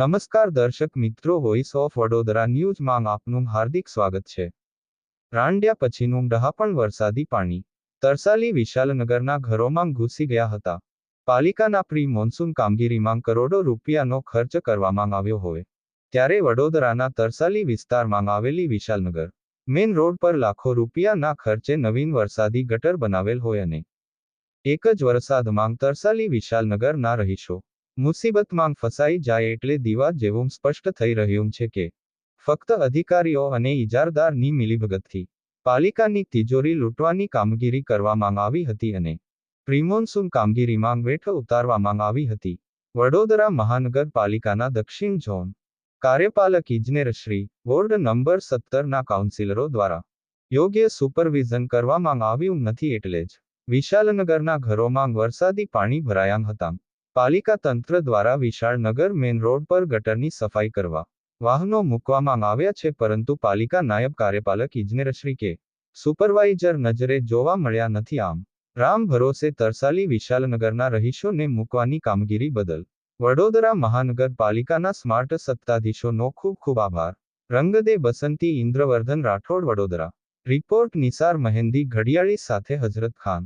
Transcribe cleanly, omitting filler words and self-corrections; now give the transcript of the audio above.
નમસ્કાર દર્શક મિત્રો, વોઇસ ઓફ વડોદરા ન્યૂઝમાં આપનું હાર્દિક સ્વાગત છે. રાંડ્યા પછીનું ડહાપણ વરસાદી પાણી તરસાલી વિશાલનગરના ઘરોમાં ઘૂસી ગયા હતા. પાલિકાના પ્રી મોન્સૂન કામગીરીમાં કરોડો રૂપિયાનો ખર્ચ કરવામાં આવ્યો હોય ત્યારે વડોદરાના તરસાલી વિસ્તારમાં આવેલી વિશાલનગર મેઇન રોડ પર લાખો રૂપિયાના ખર્ચે નવીન વરસાદી ગટર બનાવેલ હોય અને એક જ વરસાદમાં તરસાલી વિશાલનગરના રહીશો મુસીબતમાં ફસાઈ જાય એટલે દીવા જેવું સ્પષ્ટ થઈ રહ્યું છે કે ફક્ત અધિકારીઓ અને ઇજારદારની મિલીભગતથી પાલિકાની તિજોરી લૂંટવાની કામગીરી કરવામાં આવી હતી અને પ્રિમોન્સૂન કામગીરીમાં વેઠ ઉતારવામાં આવી હતી. વડોદરા મહાનગરપાલિકાના દક્ષિણ ઝોન કાર્યપાલક ઇજનેર શ્રી વોર્ડ નંબર 17ના કાઉન્સિલરો દ્વારા યોગ્ય સુપરવિઝન કરવામાં આવ્યું નથી એટલે જ વિશાલનગરના ઘરોમાં વરસાદી પાણી ભરાયા હતા. પાલિકા તંત્ર દ્વારા વિશાળનગર મેઇન રોડ પર ગટરની સફાઈ કરવા વાહનો મૂકવામાં આવ્યા છે, પરંતુ પાલિકા નાયબ કાર્યપાલક ઇજનેરશ્રી કે સુપરવાઇઝર નજરે જોવા મળ્યા નથી. આમ રામ ભરોસે તરસાલી વિશાલનગરના રહીશોને મૂકવાની કામગીરી બદલ વડોદરા મહાનગરપાલિકાના સ્માર્ટ સત્તાધીશોનો ખૂબ ખૂબ આભાર. રંગદે બસંતી ઇન્દ્રવર્ધન રાઠોડ, વડોદરા. રિપોર્ટ નિસાર મહેંદી ઘડિયાળી સાથે હજરત ખાન.